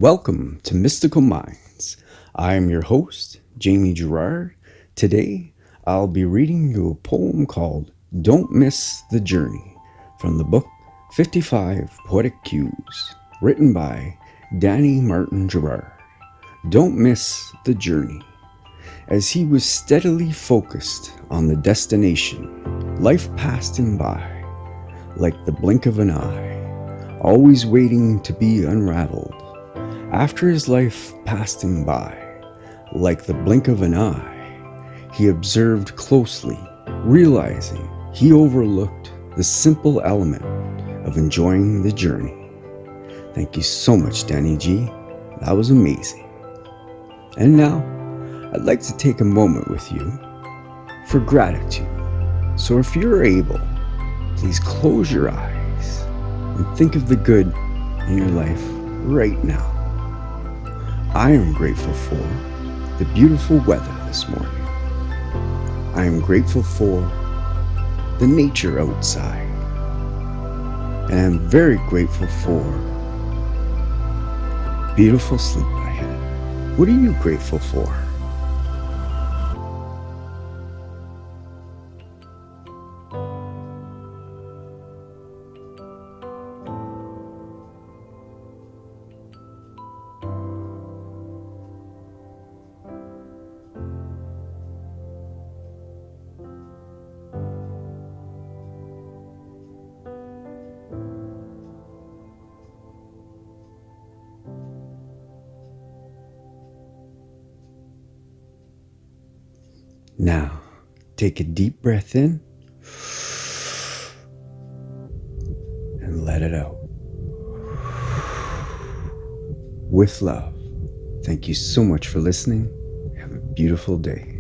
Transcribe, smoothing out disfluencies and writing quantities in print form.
Welcome to Mystical Minds. I am your host, Jamie Girard. Today, I'll be reading you a poem called Don't Miss the Journey from the book 55 Poetic Cues, written by Danny Martin Girard. Don't miss the journey. As he was steadily focused on the destination, life passed him by like the blink of an eye, always waiting to be unraveled. After his life passed him by, like the blink of an eye, he observed closely, realizing he overlooked the simple element of enjoying the journey. Thank you so much, Danny G. That was amazing. And now, I'd like to take a moment with you for gratitude. So if you're able, please close your eyes and think of the good in your life right now. I am grateful for the beautiful weather this morning. I am grateful for the nature outside. And I'm very grateful for beautiful sleep I had. What are you grateful for? Now, take a deep breath in and let it out. With love. Thank you so much for listening. Have a beautiful day.